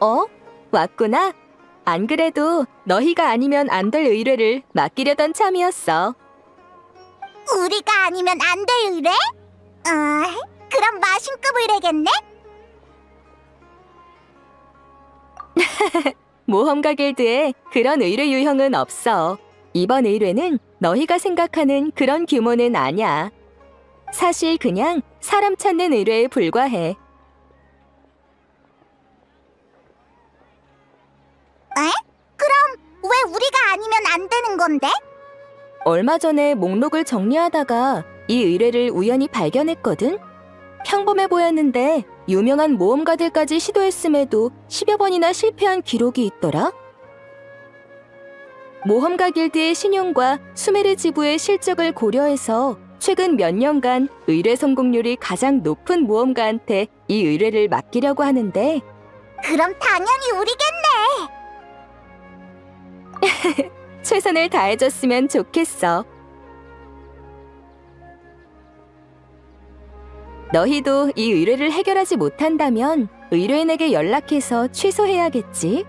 어? 왔구나? 안 그래도 너희가 아니면 안 될 의뢰를 맡기려던 참이었어. 우리가 아니면 안 될 의뢰? 그럼 마신급 의뢰겠네? 모험가 길드에 그런 의뢰 유형은 없어. 이번 의뢰는 너희가 생각하는 그런 규모는 아냐. 사실 그냥 사람 찾는 의뢰에 불과해. 에? 그럼 왜 우리가 아니면 안 되는 건데? 얼마 전에 목록을 정리하다가 이 의뢰를 우연히 발견했거든? 평범해 보였는데 유명한 모험가들까지 시도했음에도 10여 번이나 실패한 기록이 있더라. 모험가 길드의 신용과 수메르 지부의 실적을 고려해서 최근 몇 년간 의뢰 성공률이 가장 높은 모험가한테 이 의뢰를 맡기려고 하는데 그럼 당연히 우리겠네! 최선을 다해줬으면 좋겠어. 너희도 이 의뢰를 해결하지 못한다면 의뢰인에게 연락해서 취소해야겠지.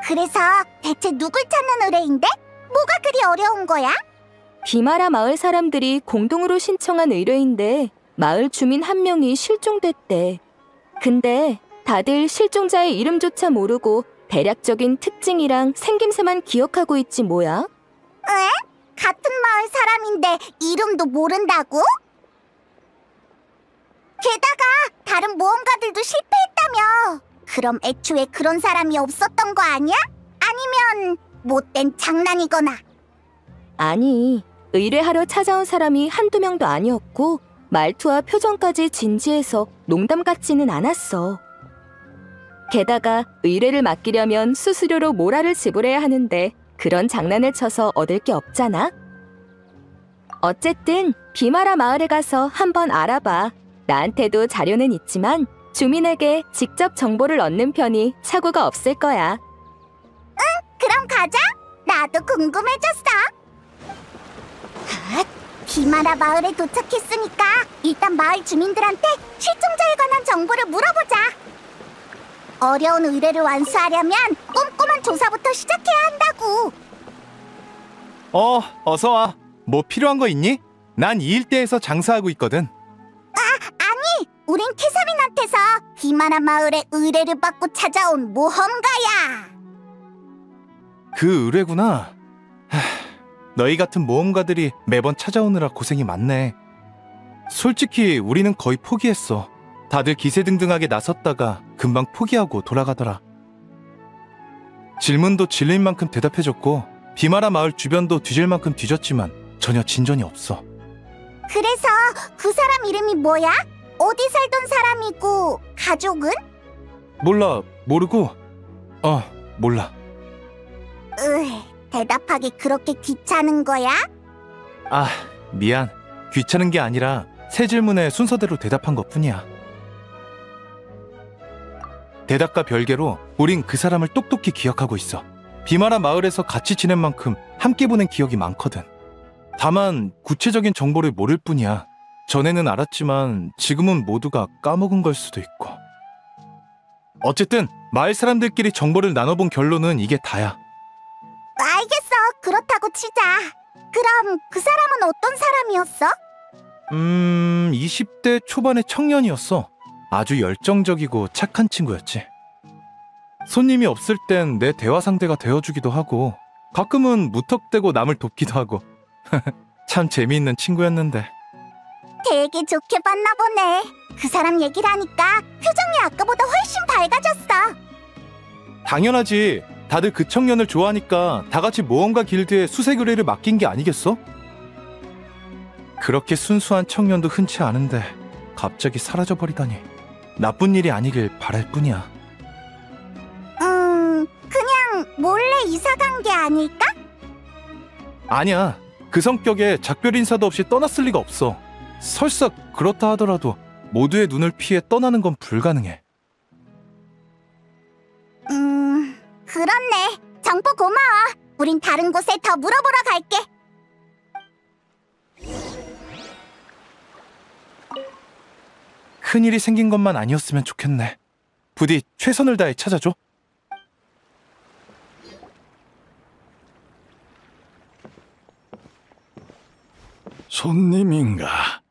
그래서 대체 누굴 찾는 의뢰인데? 뭐가 그리 어려운 거야? 비마라 마을 사람들이 공동으로 신청한 의뢰인데 마을 주민 한 명이 실종됐대. 근데 다들 실종자의 이름조차 모르고 대략적인 특징이랑 생김새만 기억하고 있지 뭐야? 에? 같은 마을 사람인데 이름도 모른다고? 게다가 다른 모험가들도 실패했다며. 그럼 애초에 그런 사람이 없었던 거 아니야? 아니면 못된 장난이거나. 아니, 의뢰하러 찾아온 사람이 한두 명도 아니었고 말투와 표정까지 진지해서 농담 같지는 않았어. 게다가 의뢰를 맡기려면 수수료로 모라를 지불해야 하는데 그런 장난을 쳐서 얻을 게 없잖아. 어쨌든 비마라 마을에 가서 한번 알아봐. 나한테도 자료는 있지만 주민에게 직접 정보를 얻는 편이 착오가 없을 거야. 그럼 가자. 나도 궁금해졌어. 비마라 마을에 도착했으니까 일단 마을 주민들한테 실종자에 관한 정보를 물어보자. 어려운 의뢰를 완수하려면 꼼꼼한 조사부터 시작해야 한다고. 어서 와. 뭐 필요한 거 있니? 난 이 일대에서 장사하고 있거든. 아니, 우린 캐사민한테서 비마라 마을에 의뢰를 받고 찾아온 모험가야. 그 의뢰구나. 너희 같은 모험가들이 매번 찾아오느라 고생이 많네. 솔직히 우리는 거의 포기했어. 다들 기세등등하게 나섰다가 금방 포기하고 돌아가더라. 질문도 질릴 만큼 대답해줬고 비마라 마을 주변도 뒤질 만큼 뒤졌지만 전혀 진전이 없어. 그래서 그 사람 이름이 뭐야? 어디 살던 사람이고 가족은? 몰라, 모르고. 몰라. 대답하기 그렇게 귀찮은 거야? 미안. 귀찮은 게 아니라 새 질문에 순서대로 대답한 것뿐이야. 대답과 별개로 우린 그 사람을 똑똑히 기억하고 있어. 비마라 마을에서 같이 지낸 만큼 함께 보낸 기억이 많거든. 다만 구체적인 정보를 모를 뿐이야. 전에는 알았지만 지금은 모두가 까먹은 걸 수도 있고. 어쨌든 마을 사람들끼리 정보를 나눠본 결론은 이게 다야. 알겠어. 그렇다고 치자. 그럼 그 사람은 어떤 사람이었어? 20대 초반의 청년이었어. 아주 열정적이고 착한 친구였지. 손님이 없을 땐 내 대화 상대가 되어주기도 하고 가끔은 무턱대고 남을 돕기도 하고 참 재미있는 친구였는데. 되게 좋게 봤나 보네. 그 사람 얘기를 하니까 표정이 아까보다 훨씬 밝아졌어. 당연하지. 다들 그 청년을 좋아하니까 다 같이 모험가 길드에 수색 의뢰를 맡긴 게 아니겠어? 그렇게 순수한 청년도 흔치 않은데 갑자기 사라져버리다니. 나쁜 일이 아니길 바랄 뿐이야. 그냥 몰래 이사 간 게 아닐까? 아니야. 그 성격에 작별 인사도 없이 떠났을 리가 없어. 설사 그렇다 하더라도 모두의 눈을 피해 떠나는 건 불가능해. 그렇네. 정보 고마워. 우린 다른 곳에 더 물어보러 갈게. 큰일이 생긴 것만 아니었으면 좋겠네. 부디 최선을 다해 찾아줘. 손님인가?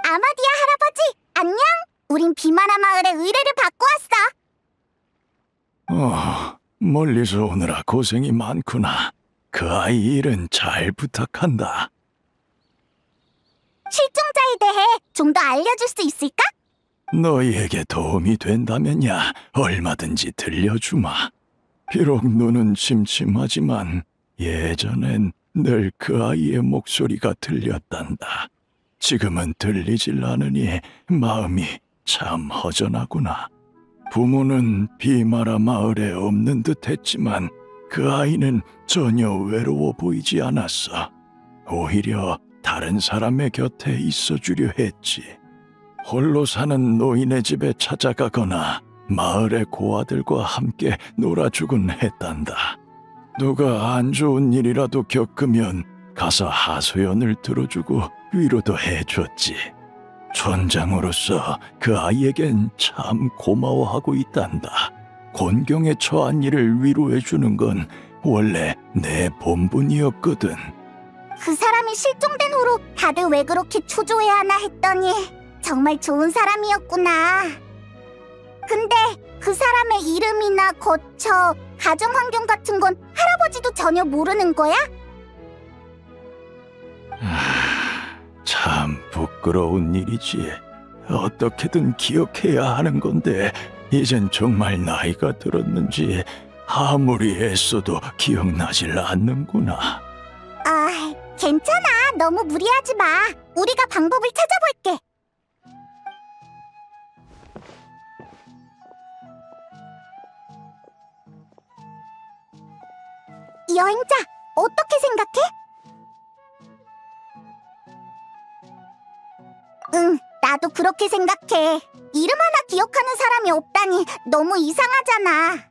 아마디아 할아버지, 안녕? 우린 비마라 마을에 의뢰를 받고 왔어. 멀리서 오느라 고생이 많구나. 그 아이 일은 잘 부탁한다. 실종자에 대해 좀 더 알려줄 수 있을까? 너희에게 도움이 된다면야 얼마든지 들려주마. 비록 눈은 침침하지만 예전엔 늘 그 아이의 목소리가 들렸단다. 지금은 들리질 않으니 마음이 참 허전하구나. 부모는 비마라 마을에 없는 듯 했지만 그 아이는 전혀 외로워 보이지 않았어. 오히려 다른 사람의 곁에 있어주려 했지. 홀로 사는 노인의 집에 찾아가거나 마을의 고아들과 함께 놀아주곤 했단다. 누가 안 좋은 일이라도 겪으면 가서 하소연을 들어주고 위로도 해줬지. 촌장으로서 그 아이에겐 참 고마워하고 있단다. 곤경에 처한 이를 위로해주는 건 원래 내 본분이었거든. 그 사람이 실종된 후로 다들 왜 그렇게 초조해하나 했더니 정말 좋은 사람이었구나. 근데 그 사람의 이름이나 거처, 가정 환경 같은 건 할아버지도 전혀 모르는 거야? 참 부끄러운 일이지. 어떻게든 기억해야 하는 건데 이젠 정말 나이가 들었는지 아무리 애써도 기억나질 않는구나. 괜찮아. 너무 무리하지 마. 우리가 방법을 찾아볼게. 여행자, 어떻게 생각해? 응, 나도 그렇게 생각해. 이름 하나 기억하는 사람이 없다니 너무 이상하잖아.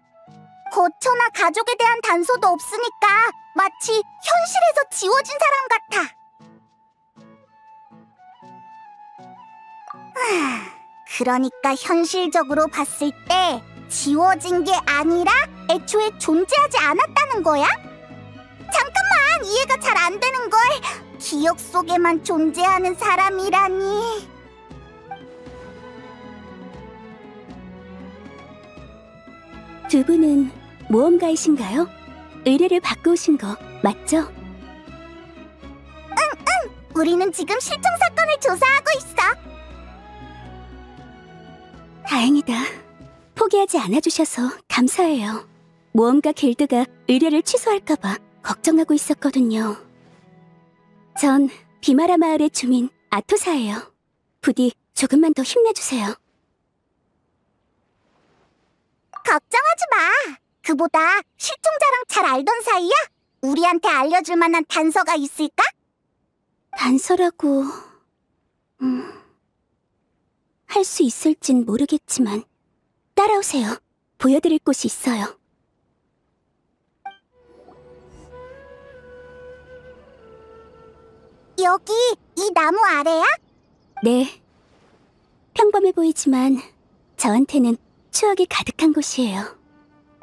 거처나 가족에 대한 단서도 없으니까 마치 현실에서 지워진 사람 같아. 그러니까 현실적으로 봤을 때 지워진 게 아니라 애초에 존재하지 않았다는 거야? 잠깐만, 이해가 잘 안 되는 걸. 기억 속에만 존재하는 사람이라니. 두 분은 모험가이신가요? 의뢰를 받고 오신 거 맞죠? 우리는 지금 실종 사건을 조사하고 있어. 다행이다. 포기하지 않아주셔서 감사해요. 모험가 길드가 의뢰를 취소할까봐 걱정하고 있었거든요. 전 비마라 마을의 주민 아토사예요. 부디 조금만 더 힘내주세요. 걱정하지 마. 그보다 실종자랑 잘 알던 사이야? 우리한테 알려줄 만한 단서가 있을까? 단서라고... 할 수 있을진 모르겠지만 따라오세요. 보여드릴 곳이 있어요. 여기 이 나무 아래야? 네. 평범해 보이지만 저한테는 추억이 가득한 곳이에요.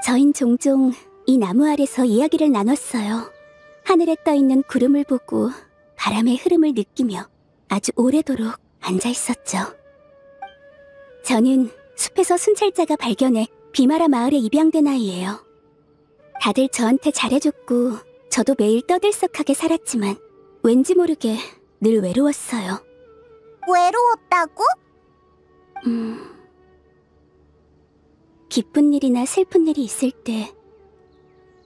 저흰 종종 이 나무 아래서 이야기를 나눴어요. 하늘에 떠있는 구름을 보고 바람의 흐름을 느끼며 아주 오래도록 앉아있었죠. 저는 숲에서 순찰자가 발견해 비마라 마을에 입양된 아이예요. 다들 저한테 잘해줬고 저도 매일 떠들썩하게 살았지만 왠지 모르게 늘 외로웠어요. 외로웠다고? 기쁜 일이나 슬픈 일이 있을 때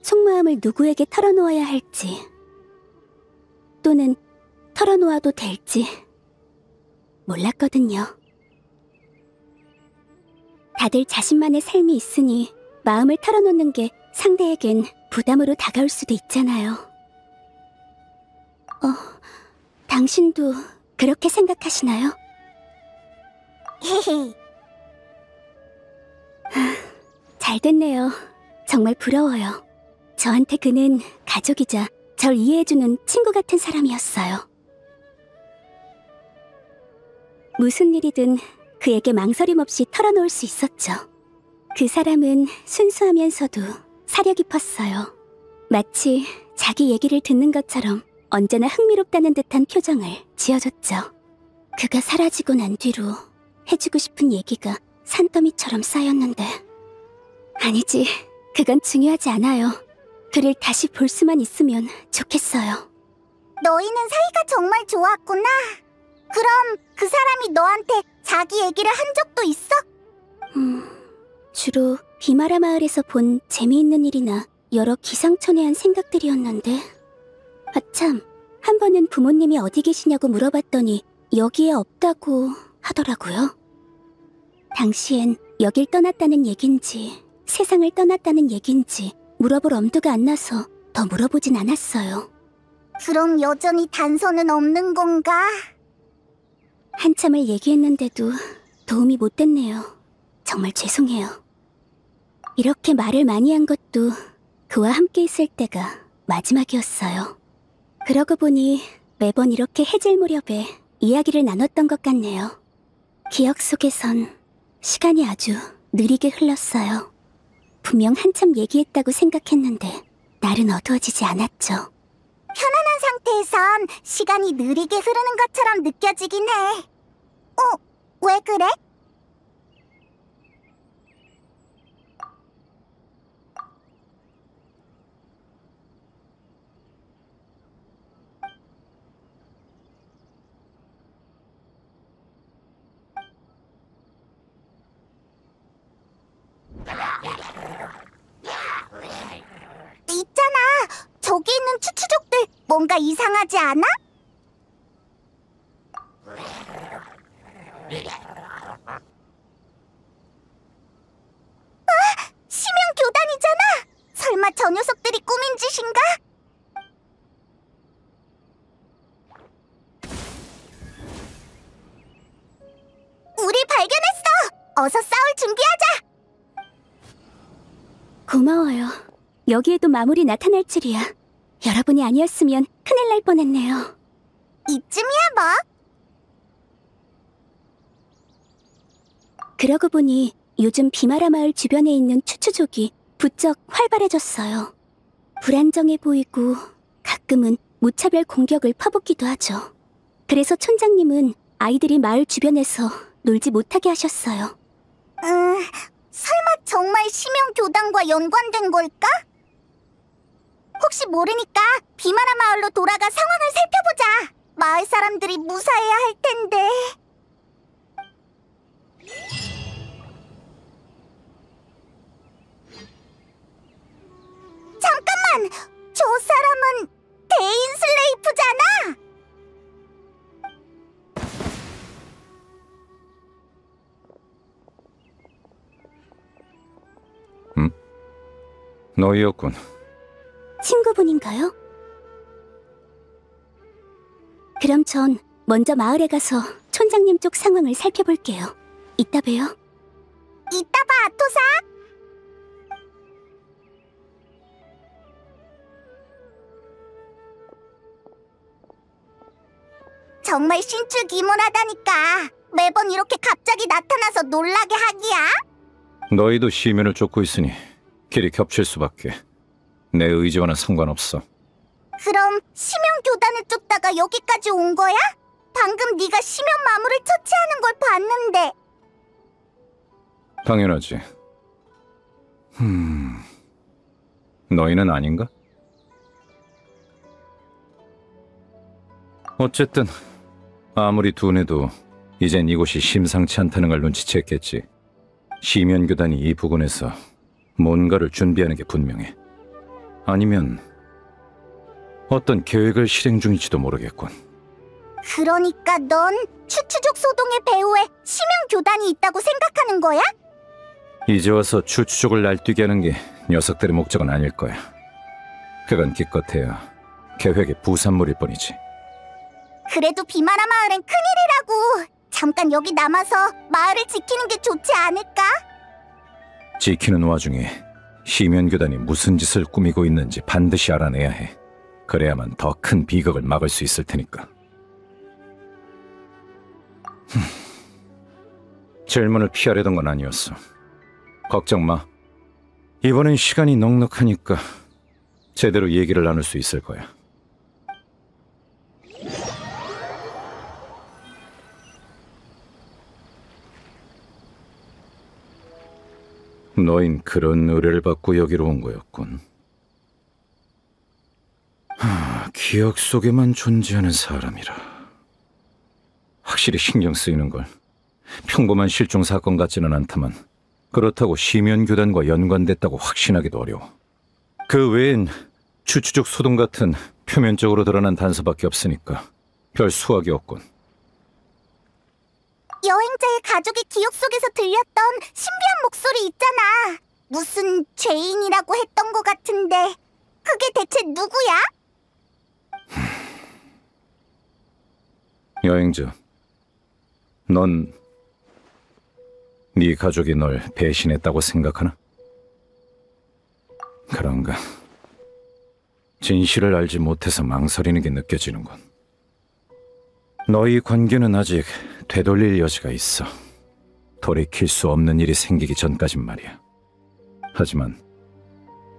속마음을 누구에게 털어놓아야 할지 또는 털어놓아도 될지 몰랐거든요. 다들 자신만의 삶이 있으니 마음을 털어놓는 게 상대에겐 부담으로 다가올 수도 있잖아요. 당신도 그렇게 생각하시나요? 헤헤. 잘 됐네요. 정말 부러워요. 저한테 그는 가족이자 절 이해해주는 친구 같은 사람이었어요. 무슨 일이든 그에게 망설임 없이 털어놓을 수 있었죠. 그 사람은 순수하면서도 사려 깊었어요. 마치 자기 얘기를 듣는 것처럼 언제나 흥미롭다는 듯한 표정을 지어줬죠. 그가 사라지고 난 뒤로 해주고 싶은 얘기가 산더미처럼 쌓였는데, 아니지, 그건 중요하지 않아요. 그를 다시 볼 수만 있으면 좋겠어요. 너희는 사이가 정말 좋았구나. 그럼 그 사람이 너한테 자기 얘기를 한 적도 있어? 주로 비마라 마을에서 본 재미있는 일이나 여러 기상천외한 생각들이었는데, 아참, 한 번은 부모님이 어디 계시냐고 물어봤더니 여기에 없다고 하더라고요. 당시엔 여길 떠났다는 얘긴지 세상을 떠났다는 얘긴지 물어볼 엄두가 안 나서 더 물어보진 않았어요. 그럼 여전히 단서는 없는 건가? 한참을 얘기했는데도 도움이 못 됐네요. 정말 죄송해요. 이렇게 말을 많이 한 것도 그와 함께 있을 때가 마지막이었어요. 그러고 보니 매번 이렇게 해질 무렵에 이야기를 나눴던 것 같네요. 기억 속에선 시간이 아주 느리게 흘렀어요. 분명 한참 얘기했다고 생각했는데 날은 어두워지지 않았죠. 편안한 상태에선 시간이 느리게 흐르는 것처럼 느껴지긴 해. 왜 그래? 있잖아, 저기 있는 추추족들 뭔가 이상하지 않아? 심연교단이잖아! 설마 저 녀석들이 꾸민 짓인가? 우리 발견했어! 어서 싸울 준비하자! 고마워요. 여기에도 마물이 나타날 줄이야. 여러분이 아니었으면 큰일 날 뻔했네요. 이쯤이야 뭐. 그러고 보니 요즘 비마라 마을 주변에 있는 추추족이 부쩍 활발해졌어요. 불안정해 보이고 가끔은 무차별 공격을 퍼붓기도 하죠. 그래서 촌장님은 아이들이 마을 주변에서 놀지 못하게 하셨어요. 설마 정말 심연교단과 연관된 걸까? 혹시 모르니까 비마라 마을로 돌아가 상황을 살펴보자. 마을 사람들이 무사해야 할 텐데. 잠깐만! 저 사람은 대인 슬레이프잖아! 너희였군. 친구분인가요? 그럼 전 먼저 마을에 가서 촌장님 쪽 상황을 살펴볼게요. 이따 봬요. 이따 봐, 토사! 정말 신출귀몰하다니까. 매번 이렇게 갑자기 나타나서 놀라게 하기야? 너희도 시면을 쫓고 있으니 길이 겹칠 수밖에. 내 의지와는 상관없어. 그럼 심연교단을 쫓다가 여기까지 온 거야? 방금 네가 심연 마물을 처치하는 걸 봤는데. 당연하지. 너희는 아닌가? 어쨌든 아무리 둔해도 이젠 이곳이 심상치 않다는 걸 눈치챘겠지. 시면교단이 이 부근에서 뭔가를 준비하는 게 분명해. 아니면 어떤 계획을 실행 중일지도 모르겠군. 그러니까 넌 추추족 소동의 배후에 심연교단이 있다고 생각하는 거야? 이제 와서 추추족을 날뛰게 하는 게 녀석들의 목적은 아닐 거야. 그건 기껏해야 계획의 부산물일 뿐이지. 그래도 비마라 마을엔 큰일이라고. 잠깐 여기 남아서 마을을 지키는 게 좋지 않을까? 지키는 와중에 시면교단이 무슨 짓을 꾸미고 있는지 반드시 알아내야 해. 그래야만 더 큰 비극을 막을 수 있을 테니까. 질문을 피하려던 건 아니었어. 걱정 마. 이번엔 시간이 넉넉하니까 제대로 얘기를 나눌 수 있을 거야. 너흰 그런 의뢰를 받고 여기로 온 거였군. 기억 속에만 존재하는 사람이라. 확실히 신경 쓰이는 걸. 평범한 실종 사건 같지는 않다만 그렇다고 시면교단과 연관됐다고 확신하기도 어려워. 그 외엔 추추족 소동 같은 표면적으로 드러난 단서밖에 없으니까 별 수확이 없군. 여행자의 가족의 기억 속에서 들렸던 신비한 목소리 있잖아. 무슨 죄인이라고 했던 것 같은데 그게 대체 누구야? 여행자, 넌 네 가족이 널 배신했다고 생각하나? 그런가? 진실을 알지 못해서 망설이는 게 느껴지는군. 너희 관계는 아직 되돌릴 여지가 있어. 돌이킬 수 없는 일이 생기기 전까진 말이야. 하지만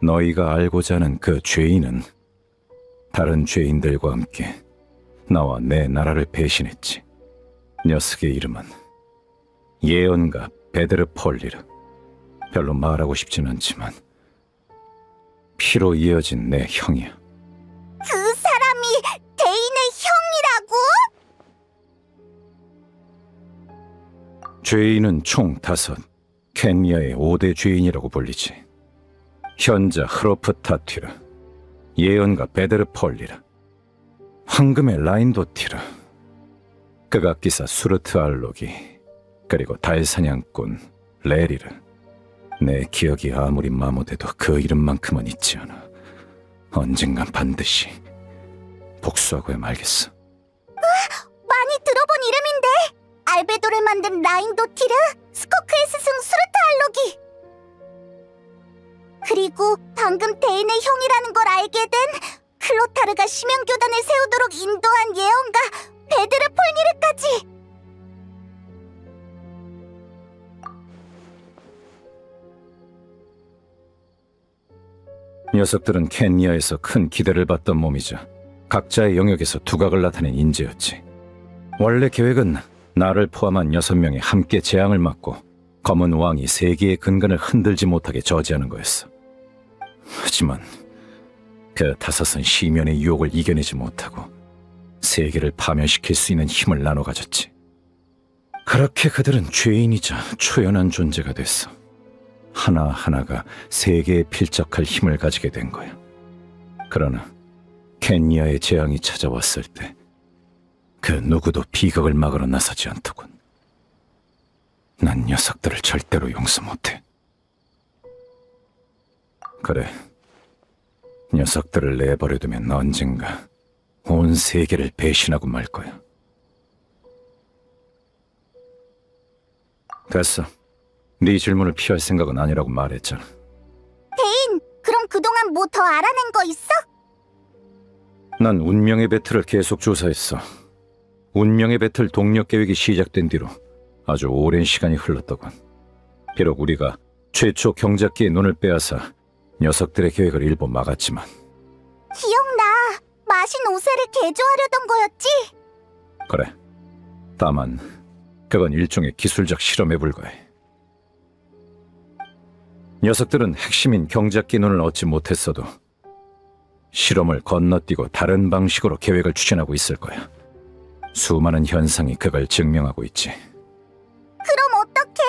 너희가 알고자 하는 그 죄인은 다른 죄인들과 함께 나와 내 나라를 배신했지. 녀석의 이름은 예언가 베드르 폴리르. 별로 말하고 싶진 않지만 피로 이어진 내 형이야. 그 사람이 대인의 형이라고? 죄인은 총 5. 켄야의 5대 죄인이라고 불리지. 현자 흐로프 타튀르, 예언가 베드르 폴리르, 황금의 라인도티르, 극악기사 수르트 알로기, 그리고 달사냥꾼 레리르. 내 기억이 아무리 마모돼도 그 이름만큼은 잊지 않아. 언젠간 반드시 복수하고야 말겠어. 많이 들어본 이름인데. 알베도를 만든 라인도티르, 스코크의 스승 수르타 알로기. 그리고 방금 대인의 형이라는 걸 알게 된 클로타르가 심연교단을 세우도록 인도한 예언가 베드르 폴니르까지. 녀석들은 켄야에서 큰 기대를 받던 몸이자 각자의 영역에서 두각을 나타낸 인재였지. 원래 계획은 나를 포함한 6명이 함께 재앙을 맞고 검은 왕이 세계의 근간을 흔들지 못하게 저지하는 거였어. 하지만 그 5은 시면의 유혹을 이겨내지 못하고 세계를 파멸시킬 수 있는 힘을 나눠 가졌지. 그렇게 그들은 죄인이자 초연한 존재가 됐어. 하나하나가 세계에 필적할 힘을 가지게 된 거야. 그러나 켄야의 재앙이 찾아왔을 때 그 누구도 비극을 막으러 나서지 않더군. 난 녀석들을 절대로 용서 못해. 그래, 녀석들을 내버려두면 언젠가 온 세계를 배신하고 말 거야. 됐어. 네 질문을 피할 생각은 아니라고 말했잖아. 대인, 그럼 그동안 뭐 더 알아낸 거 있어? 난 운명의 배틀을 계속 조사했어. 운명의 배틀 동력 계획이 시작된 뒤로 아주 오랜 시간이 흘렀더군. 비록 우리가 최초 경작기의 눈을 빼앗아 녀석들의 계획을 일부 막았지만. 기억나. 마신 오세를 개조하려던 거였지? 그래. 다만 그건 일종의 기술적 실험에 불과해. 녀석들은 핵심인 경작기 눈을 얻지 못했어도 실험을 건너뛰고 다른 방식으로 계획을 추진하고 있을 거야. 수많은 현상이 그걸 증명하고 있지. 그럼 어떡해?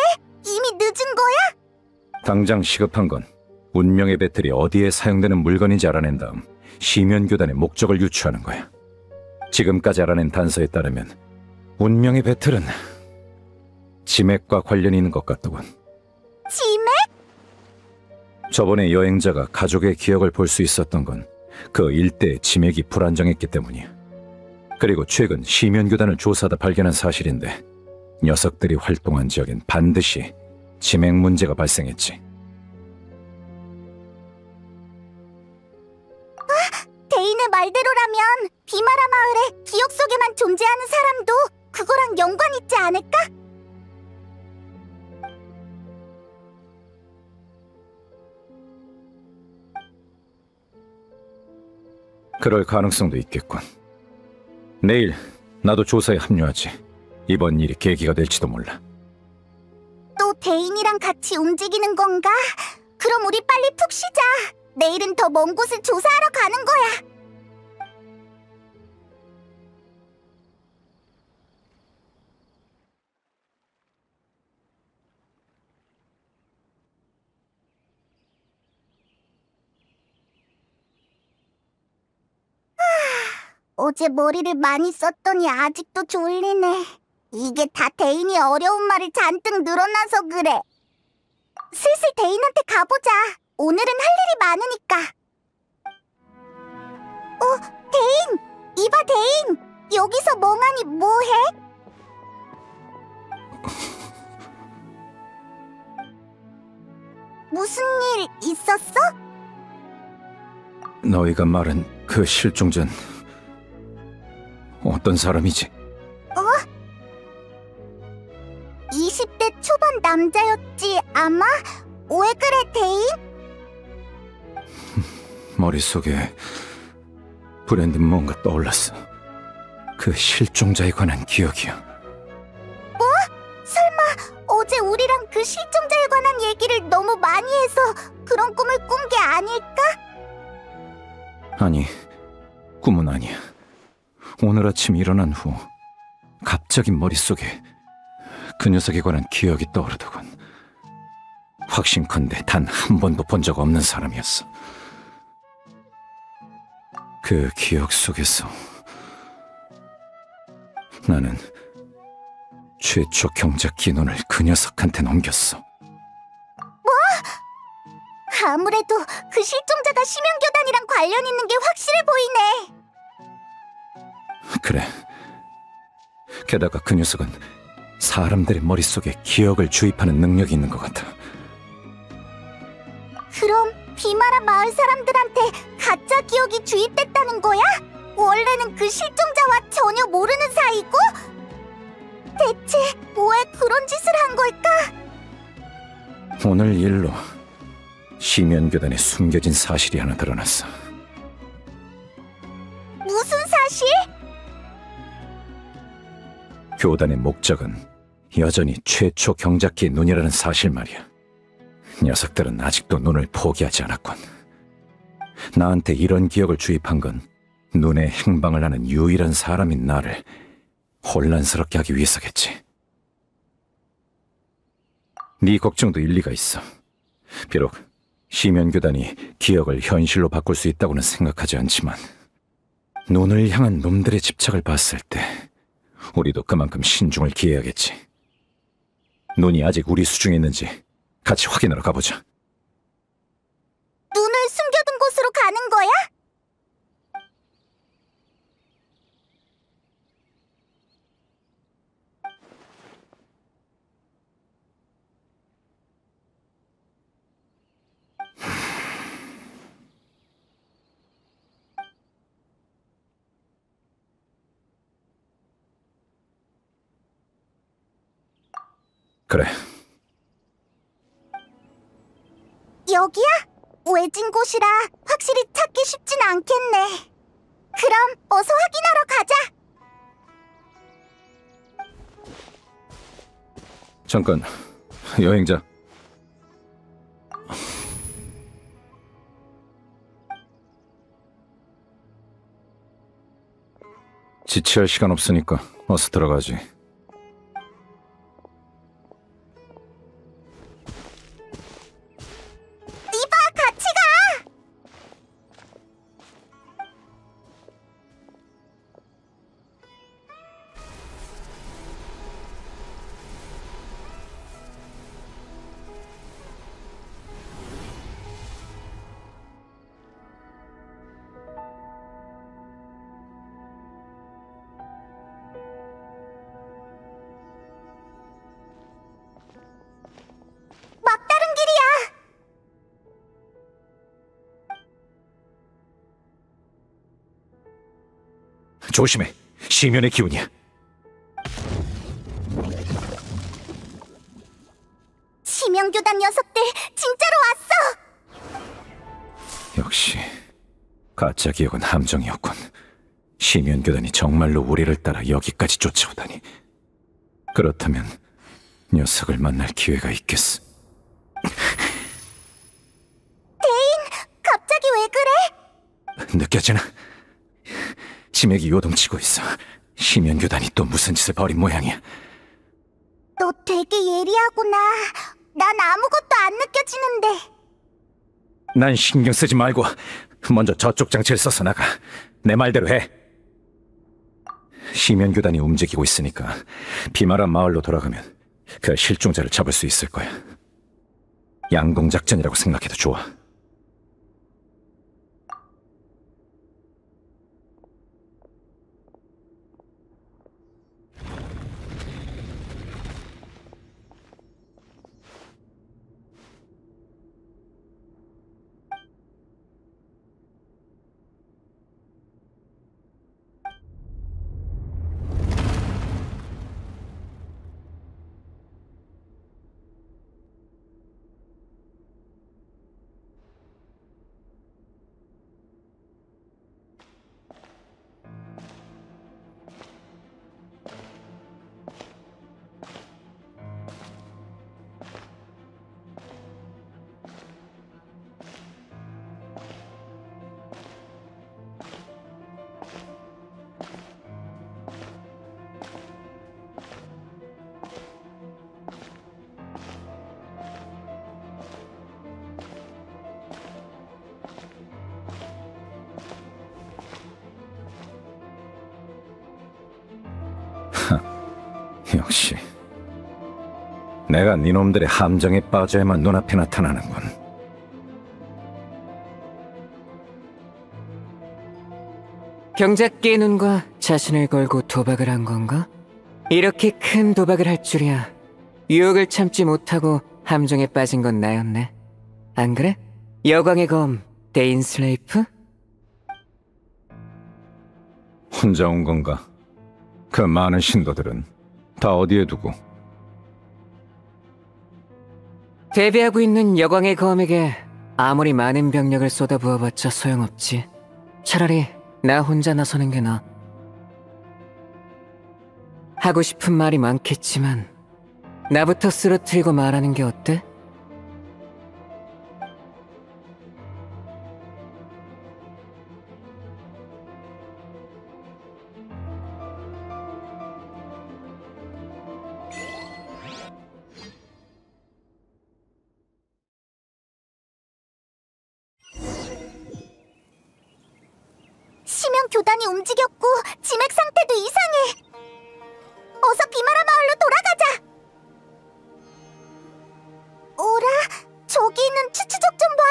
이미 늦은 거야? 당장 시급한 건 운명의 배틀이 어디에 사용되는 물건인지 알아낸 다음 시면교단의 목적을 유추하는 거야. 지금까지 알아낸 단서에 따르면 운명의 배틀은 지맥과 관련이 있는 것 같더군. 지맥? 저번에 여행자가 가족의 기억을 볼 수 있었던 건 그 일대의 지맥이 불안정했기 때문이야. 그리고 최근 시면교단을 조사하다 발견한 사실인데 녀석들이 활동한 지역엔 반드시 지맥 문제가 발생했지. 대인의 말대로라면 비마라 마을에 기억 속에만 존재하는 사람도 그거랑 연관 있지 않을까? 그럴 가능성도 있겠군. 내일 나도 조사에 합류하지. 이번 일이 계기가 될지도 몰라. 또 대인이랑 같이 움직이는 건가? 그럼 우리 빨리 푹 쉬자. 내일은 더 먼 곳을 조사하러 가는 거야. 어제 머리를 많이 썼더니 아직도 졸리네. 이게 다 대인이 어려운 말을 잔뜩 늘어나서 그래. 슬슬 대인한테 가보자. 오늘은 할 일이 많으니까. 대인! 이봐, 대인! 여기서 멍하니 뭐해? 무슨 일 있었어? 너희가 말한 그 실종자는 어떤 사람이지? 20대 초반 남자였지, 아마? 왜 그래, 대인? 머릿속에 불현듯 뭔가 떠올랐어. 그 실종자에 관한 기억이야. 설마 어제 우리랑 그 실종자에 관한 얘기를 너무 많이 해서 그런 꿈을 꾼 게 아닐까? 아니, 꿈은 아니야. 오늘 아침 일어난 후 갑자기 머릿속에 그 녀석에 관한 기억이 떠오르더군. 확신컨대 단 한 번도 본 적 없는 사람이었어. 그 기억 속에서 나는 최초 경작 기논을 그 녀석한테 넘겼어. 아무래도 그 실종자가 심연교단이랑 관련 있는 게 확실해 보이네. 그래. 게다가 그 녀석은 사람들의 머릿속에 기억을 주입하는 능력이 있는 것 같아. 그럼 비마라 마을 사람들한테 가짜 기억이 주입됐다는 거야? 원래는 그 실종자와 전혀 모르는 사이고? 대체 왜 그런 짓을 한 걸까? 오늘 일로 심연교단에 숨겨진 사실이 하나 드러났어. 무슨 사실? 교단의 목적은 여전히 최초 경작기의 눈이라는 사실 말이야. 녀석들은 아직도 눈을 포기하지 않았군. 나한테 이런 기억을 주입한 건 눈에 행방을 하는 유일한 사람인 나를 혼란스럽게 하기 위해서겠지. 네 걱정도 일리가 있어. 비록 심연교단이 기억을 현실로 바꿀 수 있다고는 생각하지 않지만 눈을 향한 놈들의 집착을 봤을 때 우리도 그만큼 신중을 기해야겠지. 눈이 아직 우리 수중에 있는지 같이 확인하러 가보자. 눈을 숨겨둔 곳으로 가는 거야? 그래. 여기야? 외진 곳이라 확실히 찾기 쉽진 않겠네. 그럼 어서 확인하러 가자. 잠깐, 여행자. 지체할 시간 없으니까 어서 들어가지. 같이 가! 막다른 길이야! 조심해. 심연의 기운이야. 심연교단 녀석들 진짜로 왔어! 역시 가짜 기억은 함정이었군. 심연교단이 정말로 우리를 따라 여기까지 쫓아오다니. 그렇다면 녀석을 만날 기회가 있겠어. 갑자기 왜 그래? 느껴지나? 치맥이 요동치고 있어. 심연교단이 또 무슨 짓을 벌인 모양이야. 너 되게 예리하구나. 난 아무것도 안 느껴지는데. 난 신경 쓰지 말고 먼저 저쪽 장치를 써서 나가. 내 말대로 해. 심연교단이 움직이고 있으니까 비마라 마을로 돌아가면 그 실종자를 잡을 수 있을 거야. 양궁작전이라고 생각해도 좋아. 역시 내가 니놈들의 함정에 빠져야만 눈앞에 나타나는군. 경작기의 눈과 자신을 걸고 도박을 한 건가? 이렇게 큰 도박을 할 줄이야. 유혹을 참지 못하고 함정에 빠진 건 나였네. 안 그래? 여광의 검, 데인슬레이프? 혼자 온 건가? 그 많은 신도들은 다 어디에 두고? 대비하고 있는 여광의 검에게 아무리 많은 병력을 쏟아부어봤자 소용없지. 차라리 나 혼자 나서는 게 나아. 하고 싶은 말이 많겠지만 나부터 쓰러뜨리고 말하는 게 어때? 심연 교단이 움직였고 지맥 상태도 이상해. 어서 비마라 마을로 돌아가자. 오라, 저기 있는 추추족 좀 봐.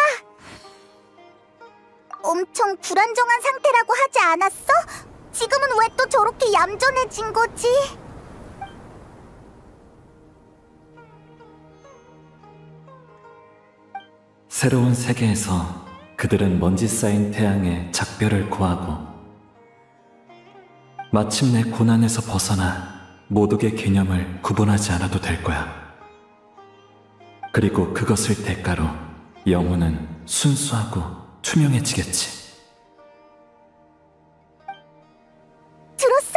엄청 불안정한 상태라고 하지 않았어? 지금은 왜 또 저렇게 얌전해진 거지? 새로운 세계에서 그들은 먼지 쌓인 태양의 작별을 고하고 마침내 고난에서 벗어나 모독의 개념을 구분하지 않아도 될 거야. 그리고 그것을 대가로 영혼은 순수하고 투명해지겠지. 들었어?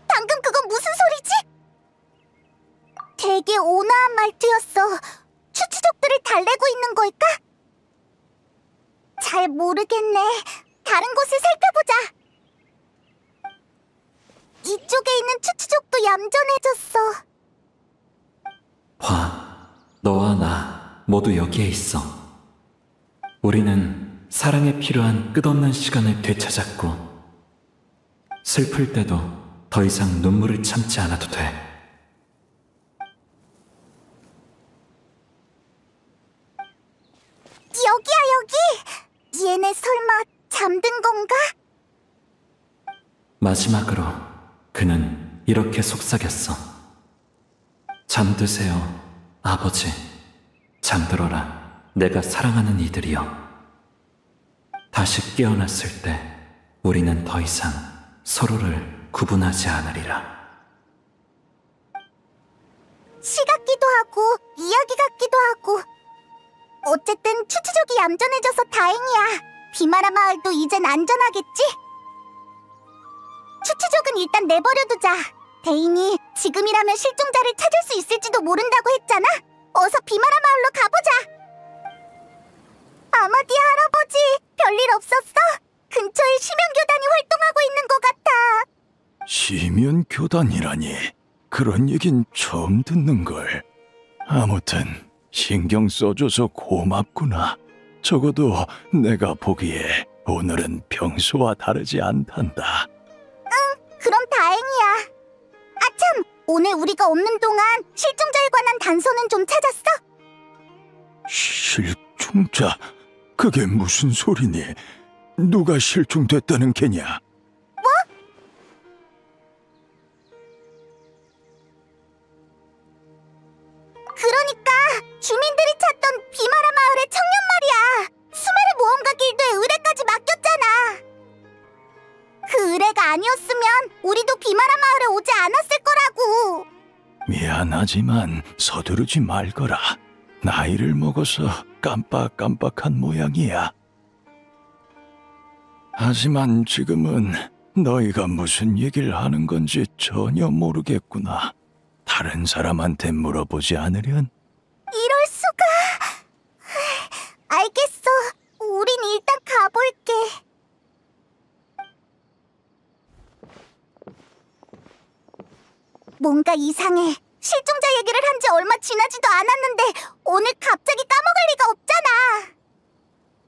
방금 그건 무슨 소리지? 되게 온화한 말투였어. 추추족들을 달래고 있는 걸까? 잘 모르겠네. 다른 곳을 살펴보자. 이쪽에 있는 추추족도 얌전해졌어. 봐, 너와 나 모두 여기에 있어. 우리는 사랑에 필요한 끝없는 시간을 되찾았고 슬플 때도 더 이상 눈물을 참지 않아도 돼. 여기야, 여기! 얘네 설마 잠든 건가? 마지막으로 그는 이렇게 속삭였어. 잠드세요, 아버지. 잠들어라, 내가 사랑하는 이들이여. 다시 깨어났을 때 우리는 더 이상 서로를 구분하지 않으리라. 시 같기도 하고 이야기 같기도 하고. 어쨌든 추추족이 얌전해져서 다행이야. 비마라 마을도 이젠 안전하겠지? 추추족은 일단 내버려두자. 대인이 지금이라면 실종자를 찾을 수 있을지도 모른다고 했잖아. 어서 비마라 마을로 가보자. 아마디 할아버지, 별일 없었어? 근처에 심연교단이 활동하고 있는 것 같아. 시면교단이라니, 그런 얘긴 처음 듣는걸. 아무튼 신경 써줘서 고맙구나. 적어도 내가 보기에 오늘은 평소와 다르지 않단다. 그럼 다행이야. 아참, 오늘 우리가 없는 동안 실종자에 관한 단서는 좀 찾았어? 실종자? 그게 무슨 소리니? 누가 실종됐다는 게냐? 그러니까 주민들이 찾던 비마라 마을의 청년 말이야. 수메르 모험가 길드의 의뢰까지 맡겼잖아. 그 의뢰가 아니었으면 우리도 비마라 마을에 오지 않았을 거라고. 미안하지만 서두르지 말거라. 나이를 먹어서 깜빡깜빡한 모양이야. 하지만 지금은 너희가 무슨 얘기를 하는 건지 전혀 모르겠구나. 다른 사람한테 물어보지 않으련? 이럴 수가. 알겠어. 우린 일단 가볼게. 뭔가 이상해. 실종자 얘기를 한 지 얼마 지나지도 않았는데 오늘 갑자기 까먹을 리가 없잖아.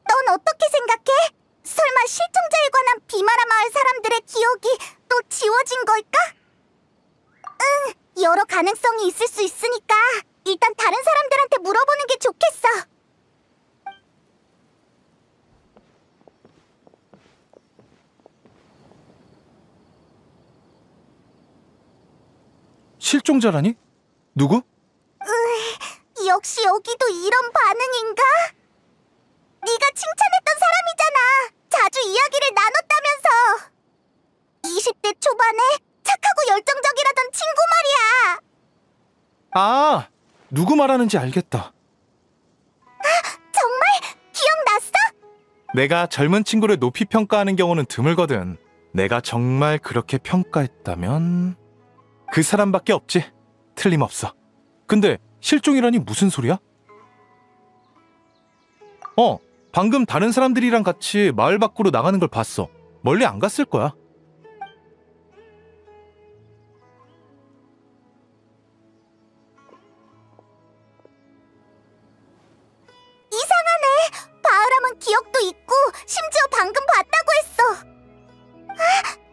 넌 어떻게 생각해? 설마 실종자에 관한 비마라 마을 사람들의 기억이 또 지워진 걸까? 응, 여러 가능성이 있을 수 있으니까 일단 다른 사람들한테 물어보는 게 좋겠어. 실종자라니? 누구? 역시 여기도 이런 반응인가? 네가 칭찬했던 사람이잖아. 자주 이야기를 나눴다면서. 20대 초반에 착하고 열정적이라던 친구 말이야. 아, 누구 말하는지 알겠다. 정말? 기억났어? 내가 젊은 친구를 높이 평가하는 경우는 드물거든. 내가 정말 그렇게 평가했다면 그 사람밖에 없지. 틀림없어. 근데 실종이라니 무슨 소리야? 방금 다른 사람들이랑 같이 마을 밖으로 나가는 걸 봤어. 멀리 안 갔을 거야. 이상하네. 바흐람은 기억도 있고 심지어 방금 봤다고 했어.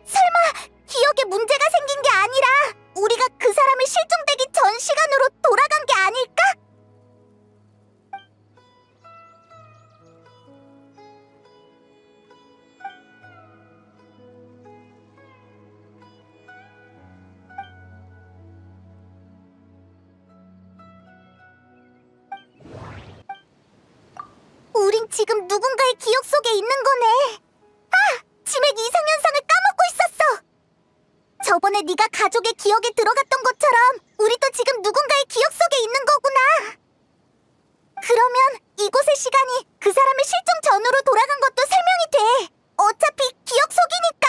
설마 기억에 문제가 생긴 게 아니라 우리가 그 사람이 실종되기 전 시간으로 돌아간 게 아닐까? 우린 지금 누군가의 기억 속에 있는 거네. 치맥 이상현상을 까먹고 있었어. 저번에 네가 가족의 기억에 들어갔던 것처럼 우리도 지금 누군가의 기억 속에 있는 거구나. 그러면 이곳의 시간이 그 사람의 실종 전으로 돌아간 것도 설명이 돼. 어차피 기억 속이니까.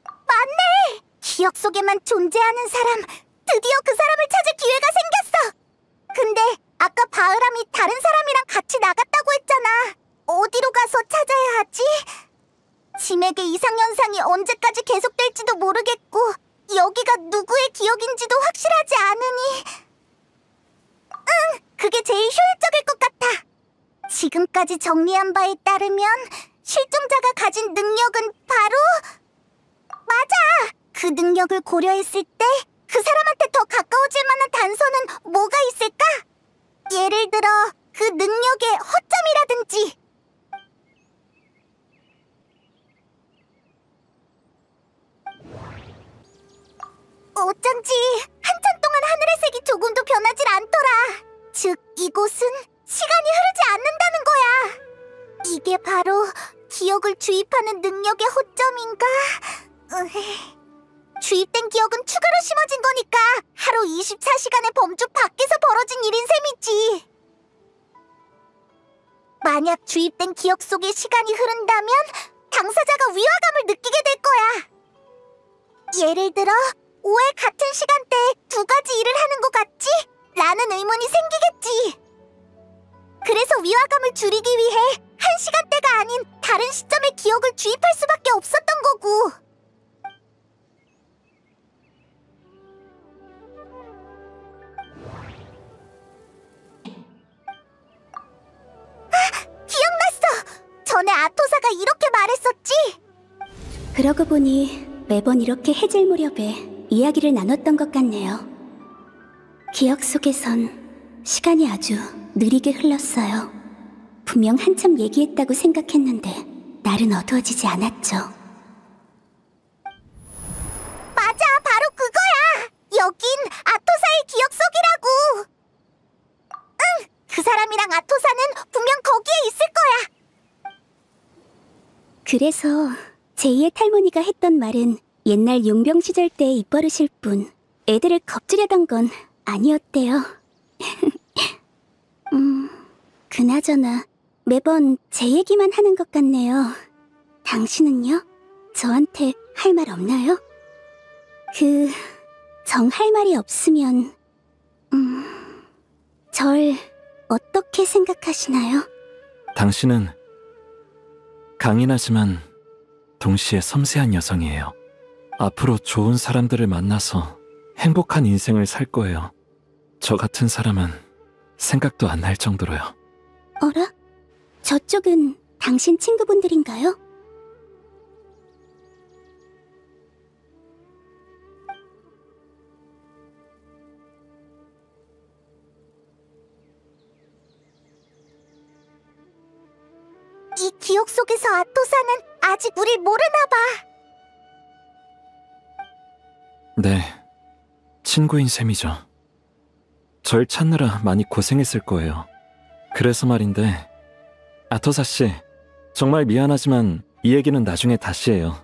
맞네. 기억 속에만 존재하는 사람. 드디어 그 사람을 찾을 기회가 생겼어. 근데 아까 바흐람이 다른 사람이랑 같이 나갔다고 했잖아. 어디로 가서 찾아야 하지? 치맥의 이상현상이 언제까지 계속될지도 모르겠고 여기가 누구의 기억인지도 확실하지 않으니 그게 제일 효율적일 것 같아. 지금까지 정리한 바에 따르면 실종자가 가진 능력은 바로 맞아! 그 능력을 고려했을 때 그 사람한테 더 가까워질 만한 단서는 뭐가 있을까? 예를 들어 그 능력의 허점이라든지. 어쩐지 한참 동안 하늘의 색이 조금도 변하질 않더라. 즉 이곳은 시간이 흐르지 않는다는 거야. 이게 바로 기억을 주입하는 능력의 허점인가? 주입된 기억은 추가로 심어진 거니까 하루 24시간의 범주 밖에서 벌어진 일인 셈이지. 만약 주입된 기억 속에 시간이 흐른다면 당사자가 위화감을 느끼게 될 거야. 예를 들어, 왜 같은 시간대에 두 가지 일을 하는 것 같지? 라는 의문이 생기겠지. 그래서 위화감을 줄이기 위해 한 시간대가 아닌 다른 시점의 기억을 주입할 수밖에 없었던 거고. 기억났어! 전에 아토사가 이렇게 말했었지? 그러고 보니 매번 이렇게 해질 무렵에 이야기를 나눴던 것 같네요. 기억 속에선 시간이 아주 느리게 흘렀어요. 분명 한참 얘기했다고 생각했는데 날은 어두워지지 않았죠. 맞아, 바로 그거야! 여긴 아토사의 기억 속이라고! 응! 그 사람이랑 아토사는 분명 거기에 있을 거야! 그래서 제2의 탈모니가 했던 말은 옛날 용병 시절 때의 입버릇일 뿐 애들을 겁주려던 건 아니었대요. 그나저나 매번 제 얘기만 하는 것 같네요. 당신은요? 저한테 할 말 없나요? 정 할 말이 없으면 절 어떻게 생각하시나요? 당신은 강인하지만 동시에 섬세한 여성이에요. 앞으로 좋은 사람들을 만나서 행복한 인생을 살 거예요. 저 같은 사람은 생각도 안 날 정도로요. 어라? 저쪽은 당신 친구분들인가요? 이 기억 속에서 아토사는 아직 우릴 모르나 봐. 네, 친구인 셈이죠. 절 찾느라 많이 고생했을 거예요. 그래서 말인데, 아토사 씨, 정말 미안하지만 이 얘기는 나중에 다시 해요.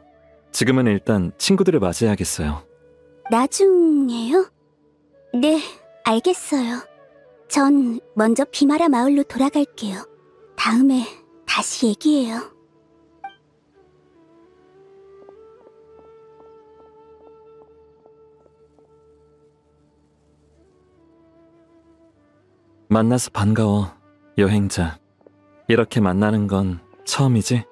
지금은 일단 친구들을 맞이해야겠어요. 나중에요? 네, 알겠어요. 전 먼저 비마라 마을로 돌아갈게요. 다음에 다시 얘기해요. 만나서 반가워, 여행자. 이렇게 만나는 건 처음이지?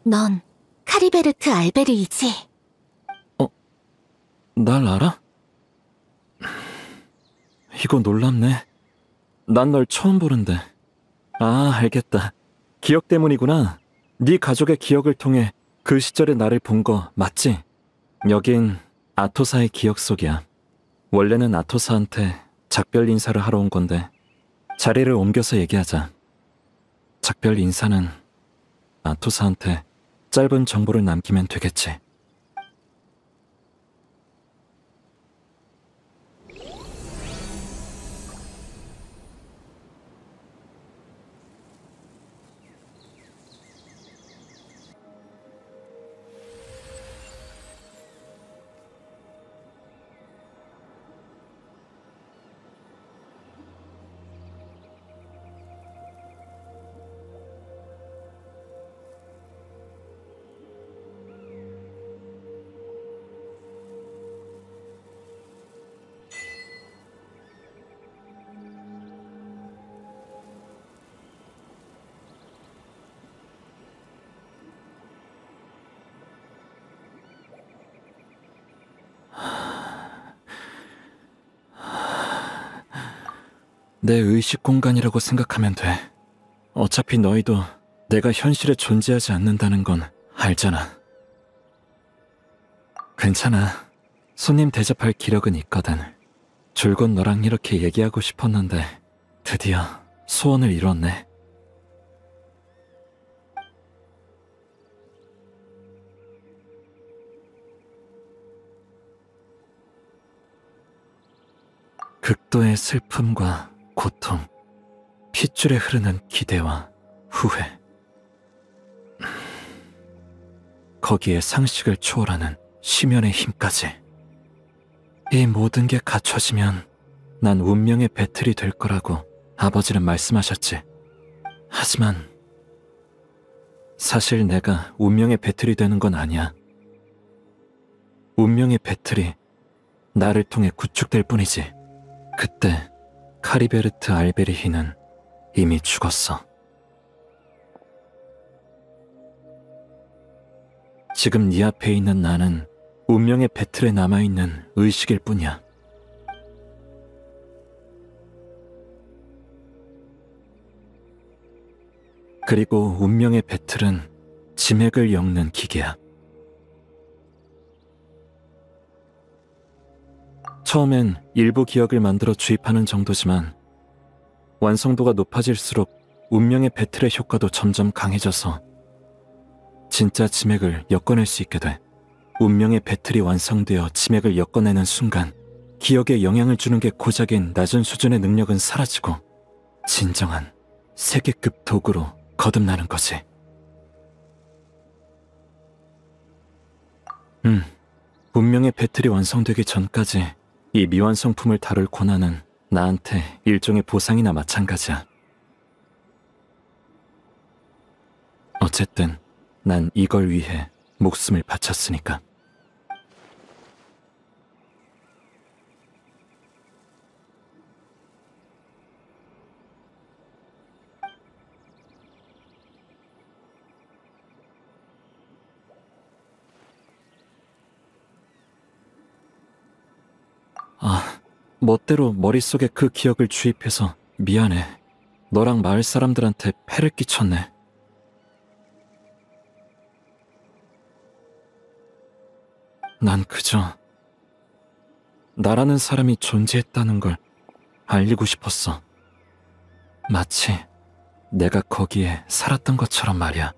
넌 카리베르트 알베르이지? 날 알아? 이거 놀랍네. 난 널 처음 보는데. 아, 알겠다. 기억 때문이구나. 네 가족의 기억을 통해 그 시절의 나를 본 거 맞지? 여긴 아토사의 기억 속이야. 원래는 아토사한테 작별 인사를 하러 온 건데 자리를 옮겨서 얘기하자. 작별 인사는 아토사한테 짧은 정보를 남기면 되겠지. 내 의식 공간이라고 생각하면 돼. 어차피 너희도 내가 현실에 존재하지 않는다는 건 알잖아. 괜찮아. 손님 대접할 기력은 있거든. 줄곧 너랑 이렇게 얘기하고 싶었는데 드디어 소원을 이뤘네. 극도의 슬픔과 고통, 핏줄에 흐르는 기대와 후회. 거기에 상식을 초월하는 심연의 힘까지. 이 모든 게 갖춰지면 난 운명의 배틀이 될 거라고 아버지는 말씀하셨지. 하지만 사실 내가 운명의 배틀이 되는 건 아니야. 운명의 배틀이 나를 통해 구축될 뿐이지. 그때 카리베르트 알베리히는 이미 죽었어. 지금 네 앞에 있는 나는 운명의 배틀에 남아있는 의식일 뿐이야. 그리고 운명의 배틀은 지맥을 엮는 기계야. 처음엔 일부 기억을 만들어 주입하는 정도지만 완성도가 높아질수록 운명의 배틀의 효과도 점점 강해져서 진짜 지맥을 엮어낼 수 있게 돼. 운명의 배틀이 완성되어 지맥을 엮어내는 순간 기억에 영향을 주는 게 고작인 낮은 수준의 능력은 사라지고 진정한 세계급 도구로 거듭나는 거지. 운명의 배틀이 완성되기 전까지 이 미완성품을 다룰 고난은 나한테 일종의 보상이나 마찬가지야. 어쨌든 난 이걸 위해 목숨을 바쳤으니까. 멋대로 머릿속에 그 기억을 주입해서 미안해. 너랑 마을 사람들한테 폐를 끼쳤네. 난 그저 나라는 사람이 존재했다는 걸 알리고 싶었어. 마치 내가 거기에 살았던 것처럼 말이야.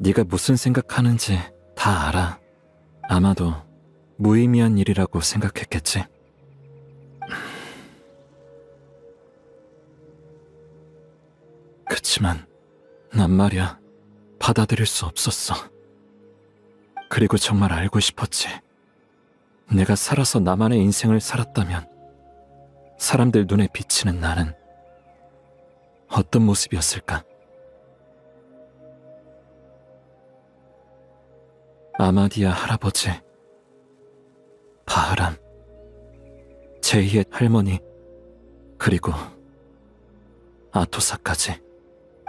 네가 무슨 생각하는지 다 알아. 아마도 무의미한 일이라고 생각했겠지. 그치만 난 말이야 받아들일 수 없었어. 그리고 정말 알고 싶었지. 내가 살아서 나만의 인생을 살았다면 사람들 눈에 비치는 나는 어떤 모습이었을까? 아마디아 할아버지, 바흐람, 제이의 할머니, 그리고 아토사까지.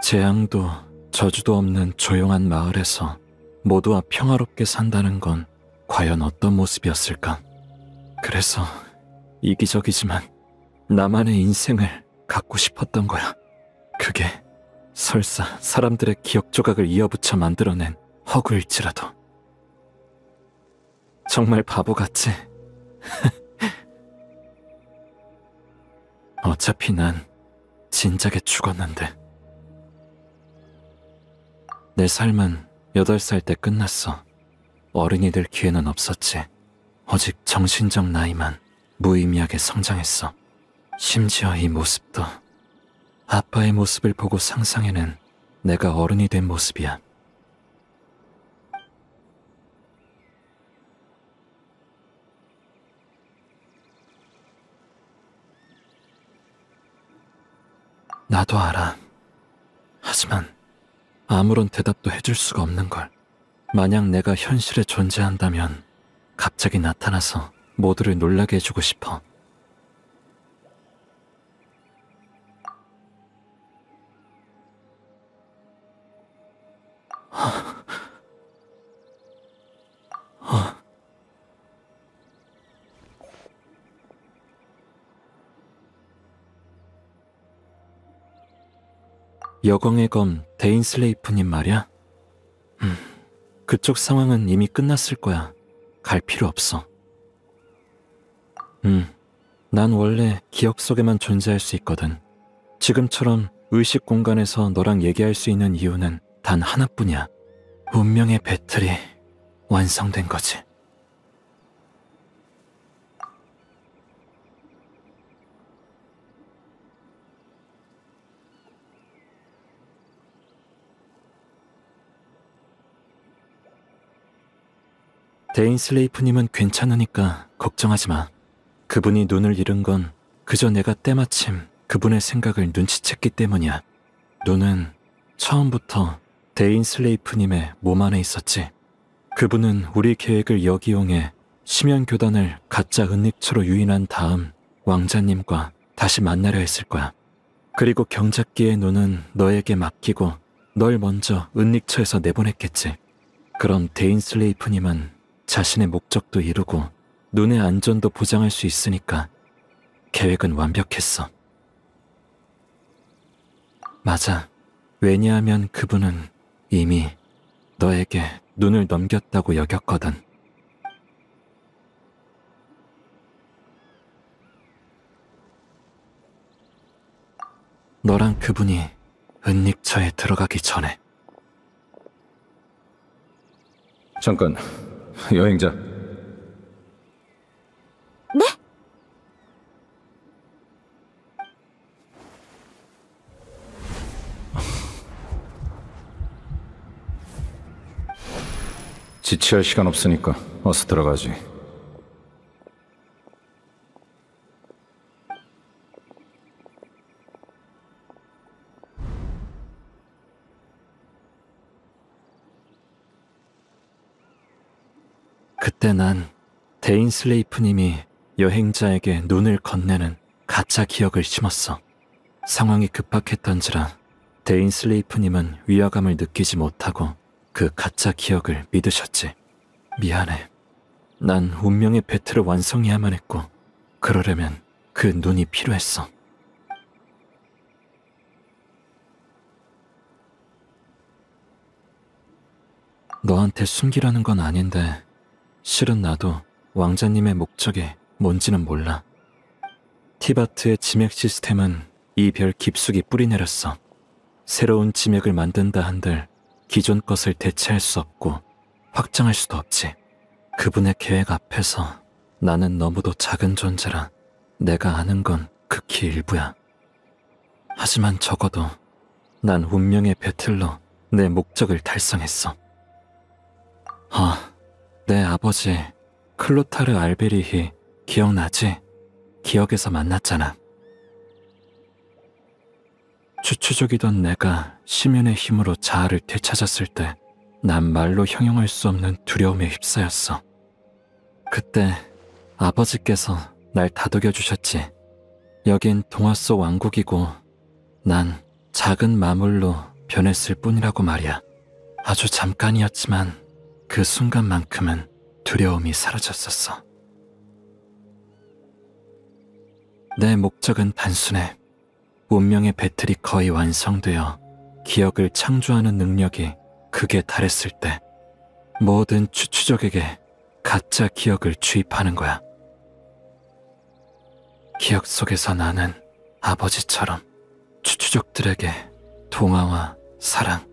재앙도 저주도 없는 조용한 마을에서 모두와 평화롭게 산다는 건 과연 어떤 모습이었을까? 그래서 이기적이지만 나만의 인생을 갖고 싶었던 거야. 그게 설사 사람들의 기억 조각을 이어붙여 만들어낸 허구일지라도. 정말 바보같지? 어차피 난 진작에 죽었는데. 내 삶은 8살 때 끝났어. 어른이 될 기회는 없었지. 오직 정신적 나이만 무의미하게 성장했어. 심지어 이 모습도 아빠의 모습을 보고 상상해낸 내가 어른이 된 모습이야. 나도 알아. 하지만 아무런 대답도 해줄 수가 없는 걸. 만약 내가 현실에 존재한다면 갑자기 나타나서 모두를 놀라게 해주고 싶어. 여광의 검 데인슬레이프님 말이야? 그쪽 상황은 이미 끝났을 거야. 갈 필요 없어. 난 원래 기억 속에만 존재할 수 있거든. 지금처럼 의식 공간에서 너랑 얘기할 수 있는 이유는 단 하나뿐이야. 운명의 배틀이 완성된 거지. 데인 슬레이프님은 괜찮으니까 걱정하지 마. 그분이 눈을 잃은 건 그저 내가 때마침 그분의 생각을 눈치챘기 때문이야. 눈은 처음부터 데인 슬레이프님의 몸 안에 있었지. 그분은 우리 계획을 역이용해 심연교단을 가짜 은닉처로 유인한 다음 왕자님과 다시 만나려 했을 거야. 그리고 경작기의 눈은 너에게 맡기고 널 먼저 은닉처에서 내보냈겠지. 그럼 데인 슬레이프님은 자신의 목적도 이루고 눈의 안전도 보장할 수 있으니까 계획은 완벽했어. 맞아. 왜냐하면 그분은 이미 너에게 눈을 넘겼다고 여겼거든. 너랑 그분이 은닉처에 들어가기 전에. 잠깐, 여행자. 네? 지체할 시간 없으니까 어서 들어가지. 그때 난 데인 슬레이프님이 여행자에게 눈을 건네는 가짜 기억을 심었어. 상황이 급박했던지라 데인 슬레이프님은 위화감을 느끼지 못하고 그 가짜 기억을 믿으셨지. 미안해. 난 운명의 배틀을 완성해야만 했고 그러려면 그 눈이 필요했어. 너한테 숨기라는 건 아닌데 실은 나도 왕자님의 목적이 뭔지는 몰라. 티바트의 지맥 시스템은 이 별 깊숙이 뿌리내렸어. 새로운 지맥을 만든다 한들 기존 것을 대체할 수 없고 확장할 수도 없지. 그분의 계획 앞에서 나는 너무도 작은 존재라 내가 아는 건 극히 일부야. 하지만 적어도 난 운명의 배틀로 내 목적을 달성했어. 내 아버지 클로타르 알베리히 기억나지? 기억에서 만났잖아. 추추족이던 내가 심연의 힘으로 자아를 되찾았을 때 난 말로 형용할 수 없는 두려움에 휩싸였어. 그때 아버지께서 날 다독여 주셨지. 여긴 동화 속 왕국이고 난 작은 마물로 변했을 뿐이라고 말이야. 아주 잠깐이었지만 그 순간만큼은 두려움이 사라졌었어. 내 목적은 단순해. 운명의 배틀이 거의 완성되어 기억을 창조하는 능력이 극에 달했을 때 모든 추추족에게 가짜 기억을 주입하는 거야. 기억 속에서 나는 아버지처럼 추추족들에게 동화와 사랑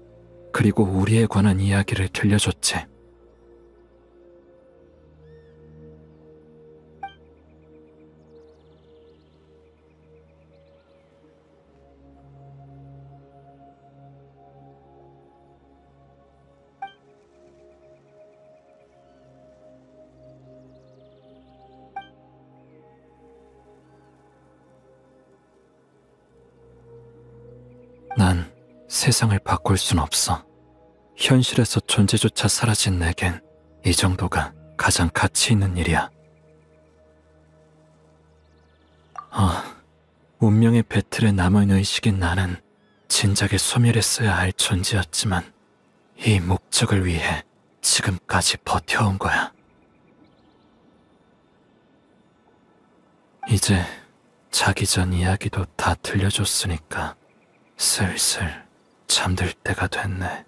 그리고 우리에 관한 이야기를 들려줬지. 난 세상을 바꿀 순 없어. 현실에서 존재조차 사라진 내겐 이 정도가 가장 가치 있는 일이야. 운명의 배틀에 남은 의식인 나는 진작에 소멸했어야 할 존재였지만 이 목적을 위해 지금까지 버텨온 거야. 이제 자기 전 이야기도 다 들려줬으니까 슬슬 잠들 때가 됐네.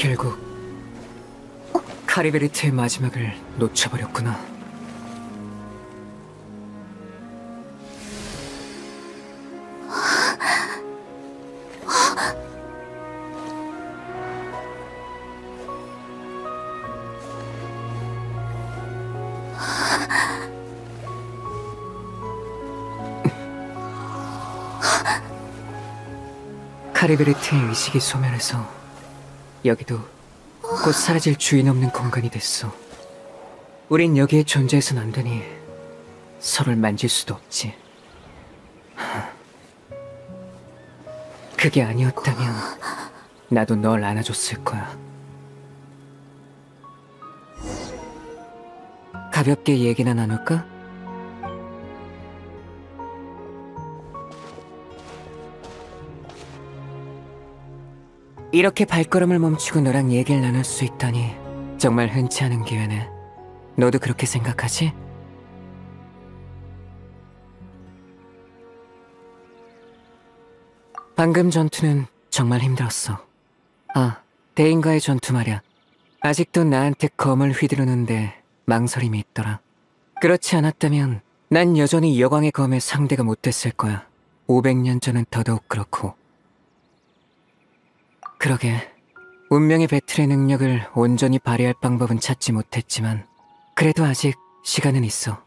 결국 카리베르트의 마지막을 놓쳐버렸구나. 카리베르트의 의식이 소멸해서 여기도 곧 사라질 주인 없는 공간이 됐어. 우린 여기에 존재해선 안 되니 서로를 만질 수도 없지. 그게 아니었다면 나도 널 안아줬을 거야. 가볍게 얘기나 나눌까? 이렇게 발걸음을 멈추고 너랑 얘기를 나눌 수 있다니 정말 흔치 않은 기회네. 너도 그렇게 생각하지? 방금 전투는 정말 힘들었어. 아, 대인과의 전투 말이야. 아직도 나한테 검을 휘두르는데 망설임이 있더라. 그렇지 않았다면 난 여전히 여광의 검의 상대가 못 됐을 거야. 500년 전은 더더욱 그렇고. 그러게, 운명의 배틀의 능력을 온전히 발휘할 방법은 찾지 못했지만 그래도 아직 시간은 있어.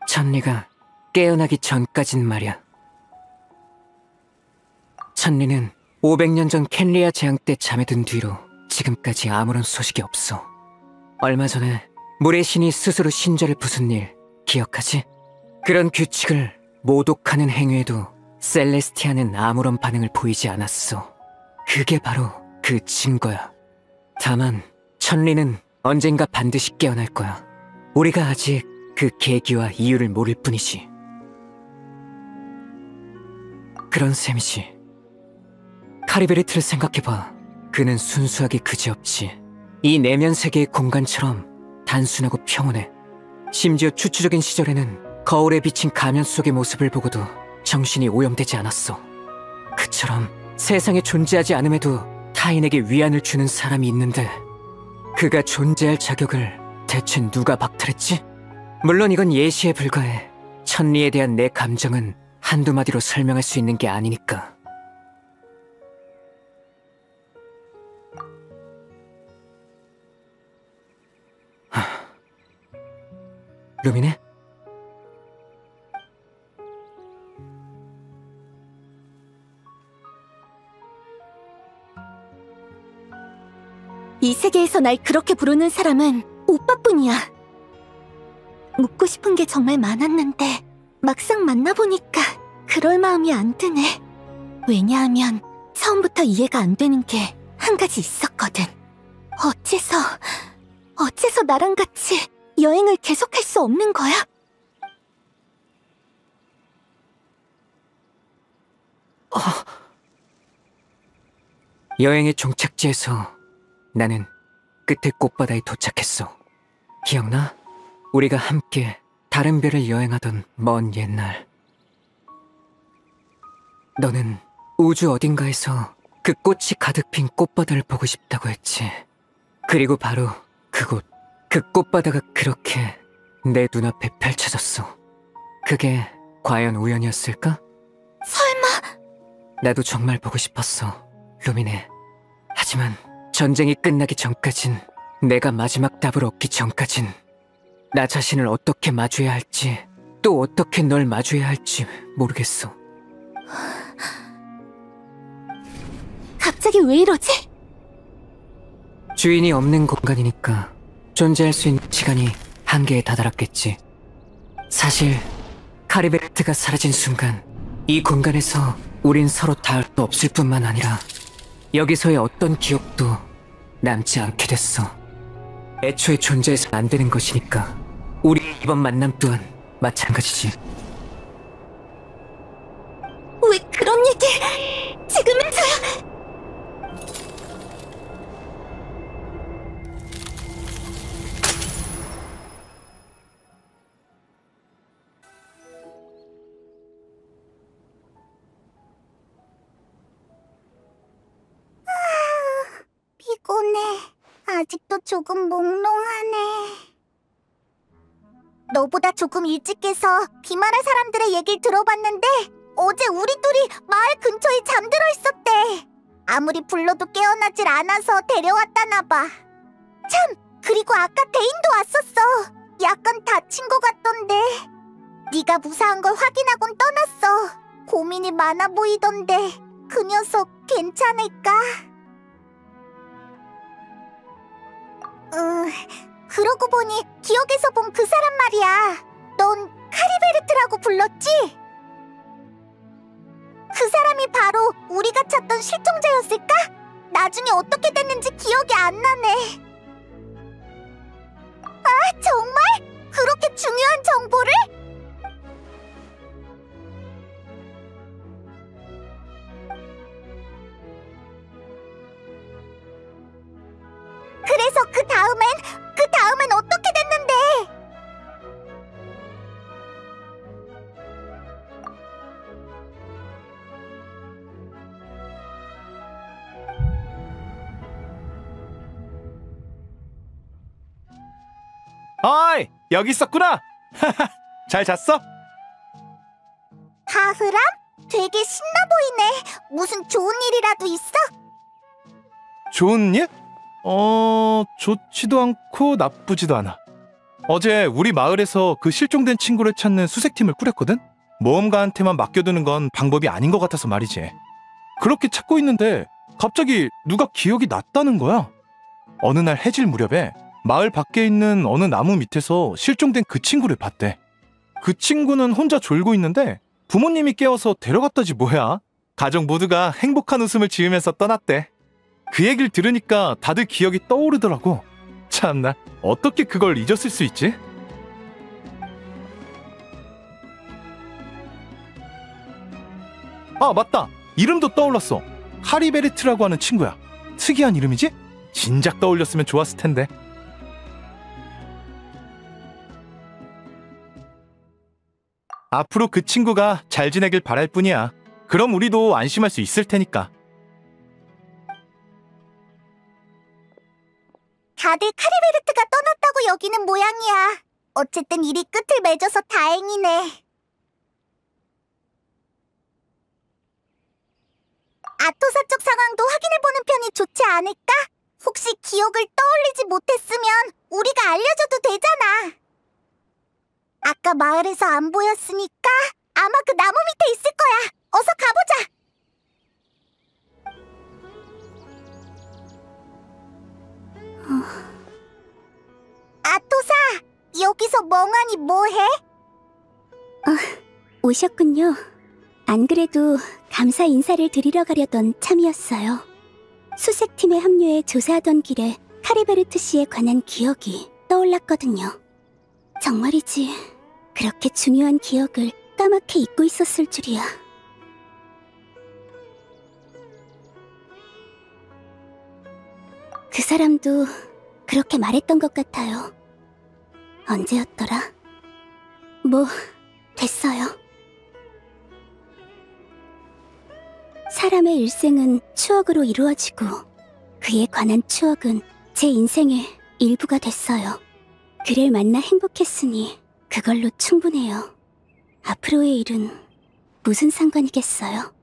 천리가 깨어나기 전까진 말이야. 천리는 500년 전 켄리아 재앙 때 잠에 든 뒤로 지금까지 아무런 소식이 없어. 얼마 전에 물의 신이 스스로 신절을 부순 일 기억하지? 그런 규칙을 모독하는 행위에도 셀레스티아는 아무런 반응을 보이지 않았어. 그게 바로 그 증거야. 다만 천리는 언젠가 반드시 깨어날 거야. 우리가 아직 그 계기와 이유를 모를 뿐이지. 그런 셈이지. 카리베르트를 생각해봐. 그는 순수하게 그지없지. 이 내면 세계의 공간처럼 단순하고 평온해. 심지어 추추적인 시절에는 거울에 비친 가면 속의 모습을 보고도 정신이 오염되지 않았어. 그처럼 세상에 존재하지 않음에도 타인에게 위안을 주는 사람이 있는데 그가 존재할 자격을 대체 누가 박탈했지? 물론 이건 예시에 불과해. 천리에 대한 내 감정은 한두 마디로 설명할 수 있는 게 아니니까. 루미네? 이 세계에서 날 그렇게 부르는 사람은 오빠뿐이야. 묻고 싶은 게 정말 많았는데 막상 만나보니까 그럴 마음이 안 드네. 왜냐하면 처음부터 이해가 안 되는 게 한 가지 있었거든. 어째서 나랑 같이 여행을 계속할 수 없는 거야? 여행의 종착지에서 나는 끝에 꽃바다에 도착했어. 기억나? 우리가 함께 다른 별을 여행하던 먼 옛날. 너는 우주 어딘가에서 그 꽃이 가득 핀 꽃바다를 보고 싶다고 했지. 그리고 바로 그곳, 그 꽃바다가 그렇게 내 눈앞에 펼쳐졌어. 그게 과연 우연이었을까? 설마... 나도 정말 보고 싶었어, 루미네. 하지만 전쟁이 끝나기 전까진, 내가 마지막 답을 얻기 전까진 나 자신을 어떻게 마주해야 할지, 또 어떻게 널 마주해야 할지 모르겠어. 갑자기 왜 이러지? 주인이 없는 공간이니까 존재할 수 있는 시간이 한계에 다다랐겠지. 사실 카리베르트가 사라진 순간 이 공간에서 우린 서로 닿을 수 없을 뿐만 아니라 여기서의 어떤 기억도 남지 않게 됐어. 애초에 존재해서는 안 되는 것이니까. 우리의 이번 만남 또한 마찬가지지. 왜 그런 얘기 지금에서야? 보네. 아직도 조금 몽롱하네. 너보다 조금 일찍 깨서 비마라 사람들의 얘기를 들어봤는데 어제 우리 둘이 마을 근처에 잠들어 있었대. 아무리 불러도 깨어나질 않아서 데려왔다나 봐. 참, 그리고 아까 대인도 왔었어. 약간 다친 것 같던데. 네가 무사한 걸 확인하곤 떠났어. 고민이 많아 보이던데 그 녀석 괜찮을까? 그러고 보니 기억에서 본 그 사람 말이야. 넌 카리베르트라고 불렀지? 그 사람이 바로 우리가 찾던 실종자였을까? 나중에 어떻게 됐는지 기억이 안 나네. 아, 정말? 그렇게 중요한 정보를? 그래서 그 다음엔 어떻게 됐는데? 어이, 여기 있었구나. 잘 잤어? 하흐람? 되게 신나 보이네. 무슨 좋은 일이라도 있어? 좋은 일? 좋지도 않고 나쁘지도 않아. 어제 우리 마을에서 그 실종된 친구를 찾는 수색팀을 꾸렸거든? 모험가한테만 맡겨두는 건 방법이 아닌 것 같아서 말이지. 그렇게 찾고 있는데 갑자기 누가 기억이 났다는 거야. 어느 날 해질 무렵에 마을 밖에 있는 어느 나무 밑에서 실종된 그 친구를 봤대. 그 친구는 혼자 졸고 있는데 부모님이 깨워서 데려갔다지 뭐야. 가족 모두가 행복한 웃음을 지으면서 떠났대. 그 얘기를 들으니까 다들 기억이 떠오르더라고. 참나, 어떻게 그걸 잊었을 수 있지? 아, 맞다. 이름도 떠올랐어. 카리베르트라고 하는 친구야. 특이한 이름이지? 진작 떠올렸으면 좋았을 텐데. 앞으로 그 친구가 잘 지내길 바랄 뿐이야. 그럼 우리도 안심할 수 있을 테니까. 다들 카리베르트가 떠났다고 여기는 모양이야. 어쨌든 일이 끝을 맺어서 다행이네. 아토사 쪽 상황도 확인해보는 편이 좋지 않을까? 혹시 기억을 떠올리지 못했으면 우리가 알려줘도 되잖아. 아까 마을에서 안 보였으니까 아마 그 나무 밑에 있을 거야. 어서 가보자. 아토사, 여기서 멍하니 뭐해? 오셨군요. 안 그래도 감사 인사를 드리러 가려던 참이었어요. 수색팀에 합류해 조사하던 길에 카리베르트 씨에 관한 기억이 떠올랐거든요. 정말이지, 그렇게 중요한 기억을 까맣게 잊고 있었을 줄이야. 그 사람도 그렇게 말했던 것 같아요. 언제였더라? 뭐, 됐어요. 사람의 일생은 추억으로 이루어지고 그에 관한 추억은 제 인생의 일부가 됐어요. 그를 만나 행복했으니 그걸로 충분해요. 앞으로의 일은 무슨 상관이겠어요?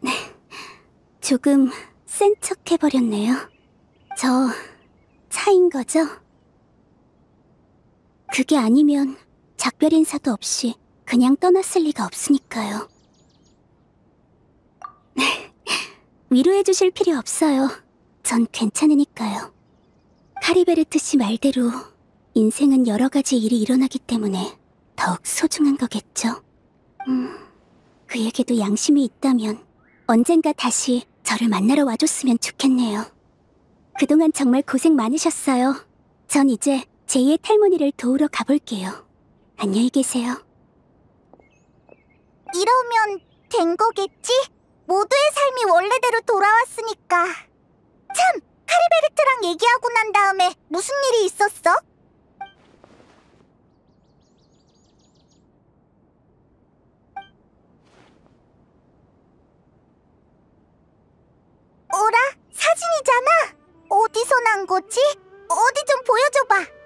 네, 조금 센 척 해버렸네요. 저 차인 거죠? 그게 아니면 작별 인사도 없이 그냥 떠났을 리가 없으니까요. 위로해 주실 필요 없어요. 전 괜찮으니까요. 카리베르트 씨 말대로 인생은 여러 가지 일이 일어나기 때문에 더욱 소중한 거겠죠. 그에게도 양심이 있다면 언젠가 다시 저를 만나러 와줬으면 좋겠네요. 그동안 정말 고생 많으셨어요. 전 이제 제2의 탈모니를 도우러 가볼게요. 안녕히 계세요. 이러면 된 거겠지? 모두의 삶이 원래대로 돌아왔으니까. 참, 카리베르트랑 얘기하고 난 다음에 무슨 일이 있었어? 거지? 어디 좀 보여줘봐.